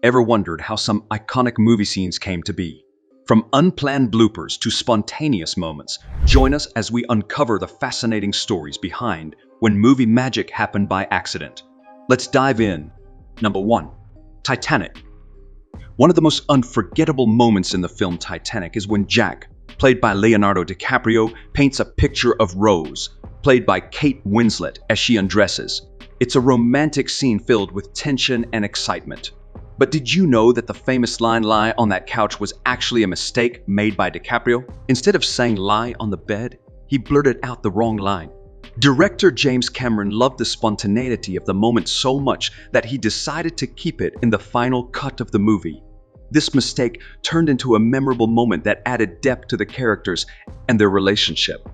Ever wondered how some iconic movie scenes came to be? From unplanned bloopers to spontaneous moments, join us as we uncover the fascinating stories behind when movie magic happened by accident. Let's dive in. Number 1. Titanic. One of the most unforgettable moments in the film Titanic is when Jack, played by Leonardo DiCaprio, paints a picture of Rose, played by Kate Winslet, as she undresses. It's a romantic scene filled with tension and excitement. But did you know that the famous line "lie on that couch" was actually a mistake made by DiCaprio? Instead of saying "lie on the bed," he blurted out the wrong line. Director James Cameron loved the spontaneity of the moment so much that he decided to keep it in the final cut of the movie. This mistake turned into a memorable moment that added depth to the characters and their relationship.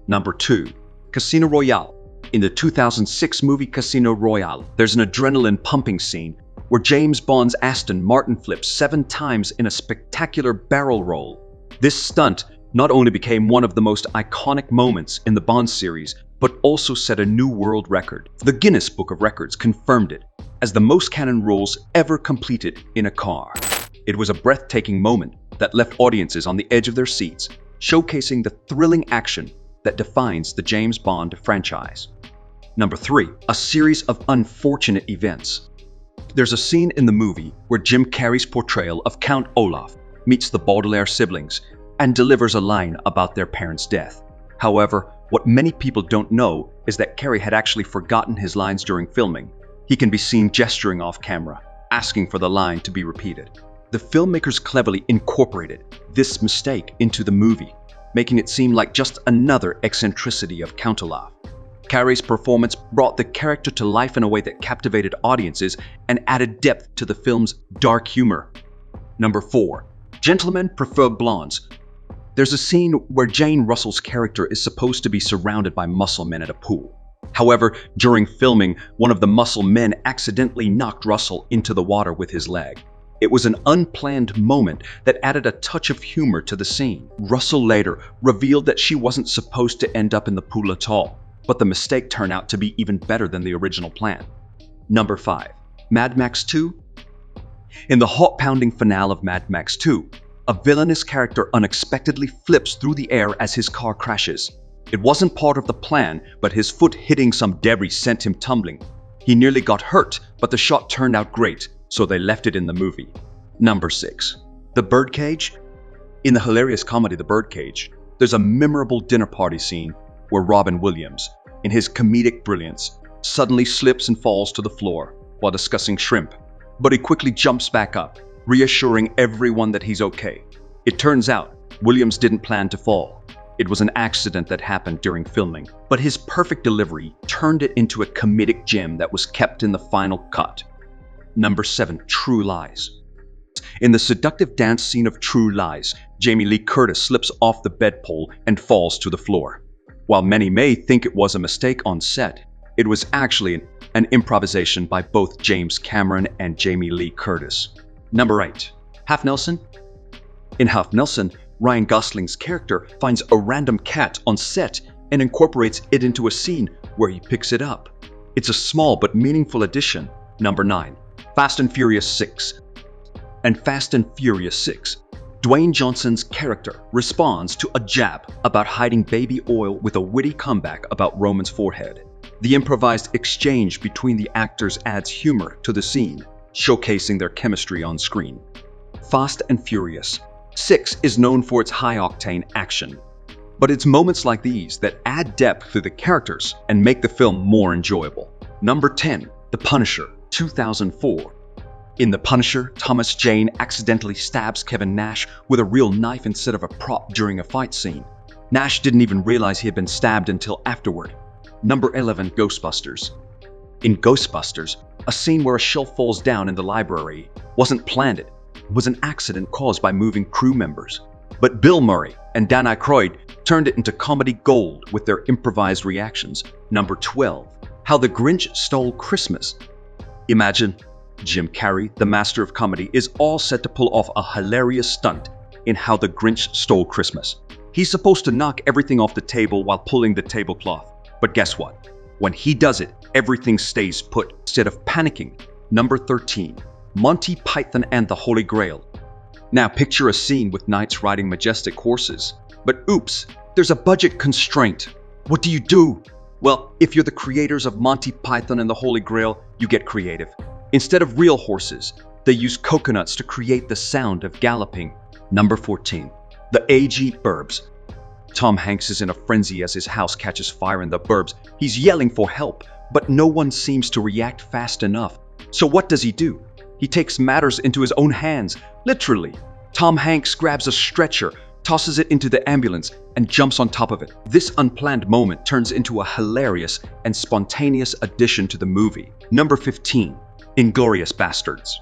Number 2. Casino Royale. In the 2006 movie Casino Royale, there's an adrenaline-pumping scene where James Bond's Aston Martin flips 7 times in a spectacular barrel roll. This stunt not only became one of the most iconic moments in the Bond series, but also set a new world record. The Guinness Book of Records confirmed it as the most cannon rolls ever completed in a car. It was a breathtaking moment that left audiences on the edge of their seats, showcasing the thrilling action that defines the James Bond franchise. Number 3. A series of unfortunate events. There's a scene in the movie where Jim Carrey's portrayal of Count Olaf meets the Baudelaire siblings and delivers a line about their parents' death. However, what many people don't know is that Carrey had actually forgotten his lines during filming. He can be seen gesturing off camera, asking for the line to be repeated. The filmmakers cleverly incorporated this mistake into the movie, making it seem like just another eccentricity of Count Olaf. Carrey's performance brought the character to life in a way that captivated audiences and added depth to the film's dark humor. Number 4. Gentlemen prefer blondes. There's a scene where Jane Russell's character is supposed to be surrounded by muscle men at a pool. However, during filming, one of the muscle men accidentally knocked Russell into the water with his leg. It was an unplanned moment that added a touch of humor to the scene. Russell later revealed that she wasn't supposed to end up in the pool at all, but the mistake turned out to be even better than the original plan. Number 5. Mad Max 2. In the heart-pounding finale of Mad Max 2, a villainous character unexpectedly flips through the air as his car crashes. It wasn't part of the plan, but his foot hitting some debris sent him tumbling. He nearly got hurt, but the shot turned out great, so they left it in the movie. Number 6. The Birdcage. In the hilarious comedy The Birdcage, there's a memorable dinner party scene where Robin Williams, in his comedic brilliance, suddenly slips and falls to the floor while discussing shrimp. But he quickly jumps back up, reassuring everyone that he's okay. It turns out Williams didn't plan to fall. It was an accident that happened during filming, but his perfect delivery turned it into a comedic gem that was kept in the final cut. Number 7. True Lies. In the seductive dance scene of True Lies, Jamie Lee Curtis slips off the bedpole and falls to the floor. While many may think it was a mistake on set, it was actually an improvisation by both James Cameron and Jamie Lee Curtis. Number 8. Half Nelson. In Half Nelson, Ryan Gosling's character finds a random cat on set and incorporates it into a scene where he picks it up. It's a small but meaningful addition. Number 9. Fast and Furious 6. And Fast and Furious 6. Dwayne Johnson's character responds to a jab about hiding baby oil with a witty comeback about Roman's forehead. The improvised exchange between the actors adds humor to the scene, showcasing their chemistry on screen. Fast and Furious 6 is known for its high-octane action, but it's moments like these that add depth to the characters and make the film more enjoyable. Number 10. The Punisher, 2004. In The Punisher, Thomas Jane accidentally stabs Kevin Nash with a real knife instead of a prop during a fight scene. Nash didn't even realize he had been stabbed until afterward. Number 11. Ghostbusters. In Ghostbusters, a scene where a shelf falls down in the library wasn't planned. It was an accident caused by moving crew members. But Bill Murray and Dan Aykroyd turned it into comedy gold with their improvised reactions. Number 12. How the Grinch Stole Christmas. Imagine Jim Carrey, the master of comedy, is all set to pull off a hilarious stunt in How the Grinch Stole Christmas. He's supposed to knock everything off the table while pulling the tablecloth. But guess what? When he does it, everything stays put instead of panicking. Number 13. Monty Python and the Holy Grail. Now picture a scene with knights riding majestic horses. But oops, there's a budget constraint. What do you do? Well, if you're the creators of Monty Python and the Holy Grail, you get creative. Instead of real horses, they use coconuts to create the sound of galloping. Number 14. The AG Burbs. Tom Hanks is in a frenzy as his house catches fire in the burbs. He's yelling for help, but no one seems to react fast enough. So what does he do? He takes matters into his own hands, literally. Tom Hanks grabs a stretcher, tosses it into the ambulance, and jumps on top of it. This unplanned moment turns into a hilarious and spontaneous addition to the movie. Number 15. Inglourious Basterds.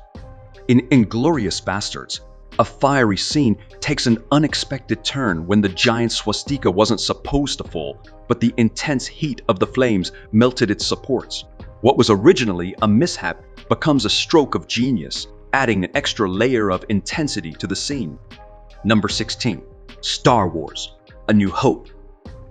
In Inglourious Basterds, a fiery scene takes an unexpected turn when the giant swastika wasn't supposed to fall, but the intense heat of the flames melted its supports. What was originally a mishap becomes a stroke of genius, adding an extra layer of intensity to the scene. Number 16. Star Wars: A New Hope.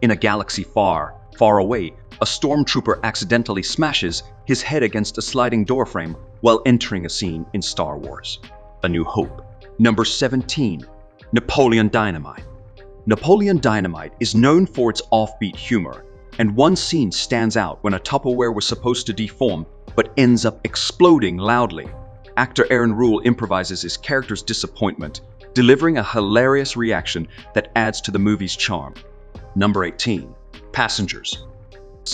In a galaxy far, far away, a stormtrooper accidentally smashes his head against a sliding doorframe while entering a scene in Star Wars: A New Hope. Number 17. Napoleon Dynamite. Napoleon Dynamite is known for its offbeat humor, and one scene stands out when a Tupperware was supposed to deform but ends up exploding loudly. Actor Aaron Rule improvises his character's disappointment, delivering a hilarious reaction that adds to the movie's charm. Number 18. Passengers.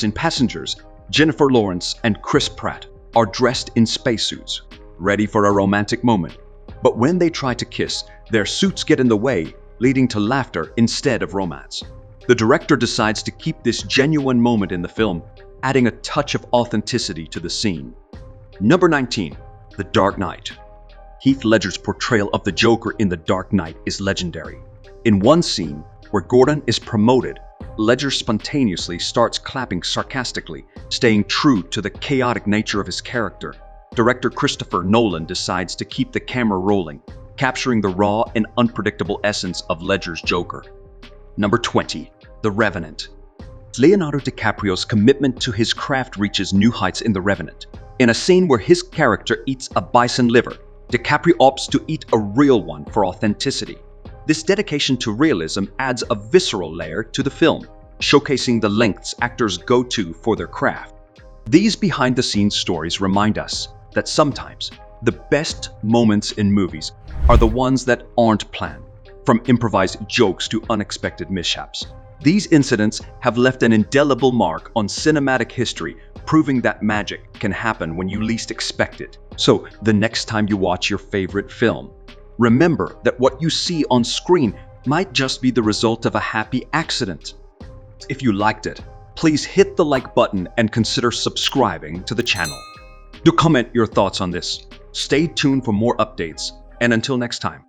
In Passengers, Jennifer Lawrence and Chris Pratt are dressed in spacesuits, ready for a romantic moment. But when they try to kiss, their suits get in the way, leading to laughter instead of romance. The director decides to keep this genuine moment in the film, adding a touch of authenticity to the scene. Number 19. The Dark Knight. Heath Ledger's portrayal of the Joker in The Dark Knight is legendary. In one scene, where Gordon is promoted, Ledger spontaneously starts clapping sarcastically, staying true to the chaotic nature of his character. Director Christopher Nolan decides to keep the camera rolling, capturing the raw and unpredictable essence of Ledger's Joker. Number 20. The Revenant. Leonardo DiCaprio's commitment to his craft reaches new heights in The Revenant. In a scene where his character eats a bison liver, DiCaprio opts to eat a real one for authenticity. This dedication to realism adds a visceral layer to the film, showcasing the lengths actors go to for their craft. These behind-the-scenes stories remind us that sometimes the best moments in movies are the ones that aren't planned, from improvised jokes to unexpected mishaps. These incidents have left an indelible mark on cinematic history, proving that magic can happen when you least expect it. So, the next time you watch your favorite film, remember that what you see on screen might just be the result of a happy accident. If you liked it, please hit the like button and consider subscribing to the channel. Do comment your thoughts on this. Stay tuned for more updates, and until next time.